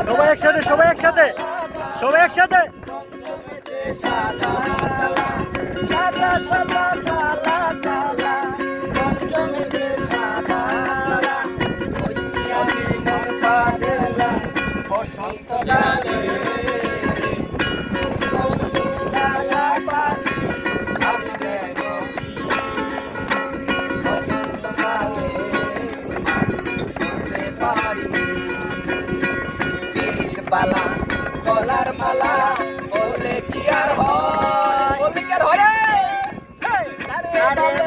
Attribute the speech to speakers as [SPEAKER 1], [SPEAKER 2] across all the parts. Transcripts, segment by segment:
[SPEAKER 1] সবাই একসাথে, সবাই একসাথে, সবাই একসাথে।
[SPEAKER 2] বালা গলার মালা বলে কি আর হয়, বলে কি আর হয় রে,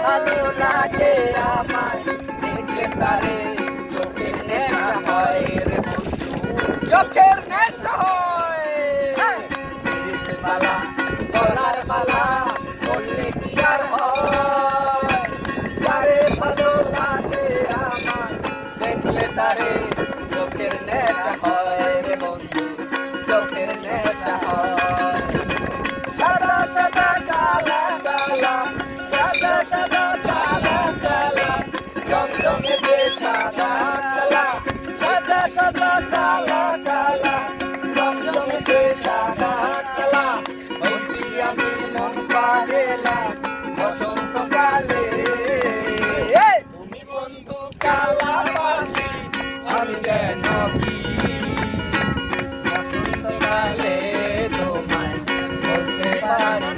[SPEAKER 2] ভালো লাগে আমার দেখলে তারে চোখের নেশা হয় রে বন্ধু, চোখের নেশা হয়। বালা গলার মালা বলে কি আর হয়, তারে ভালো লাগে আমার দেখলে তারে চোখের নেশা হয় রে বন্ধু, চোখের নেশা হয়। সাদা সাদা কালা কালা, সাদা সাদা কালা কালা, জমজমে যে সাদা কালা, সাদা সাদা কালা কালা, জমজমে যে সাদা কালা। বলছি আমি মন পাগেলা বসন্তকালে, তুমি বন্ধু কালা পাখি আমি যেন কি বসন্তকালে তোমায় বলতে পারি,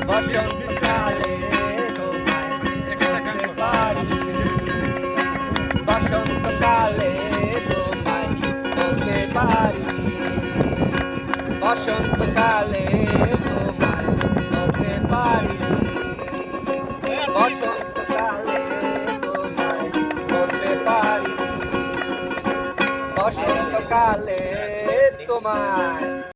[SPEAKER 2] বসন্তকালে তোমায় বলতে পারি, বসন্তকালে তোমায় বলতে পারি, বসন্তকালে তোমায় বলতে পারি, বসন্তকালে তোমায় বলতে পারি, বসন্তকালে তোমায়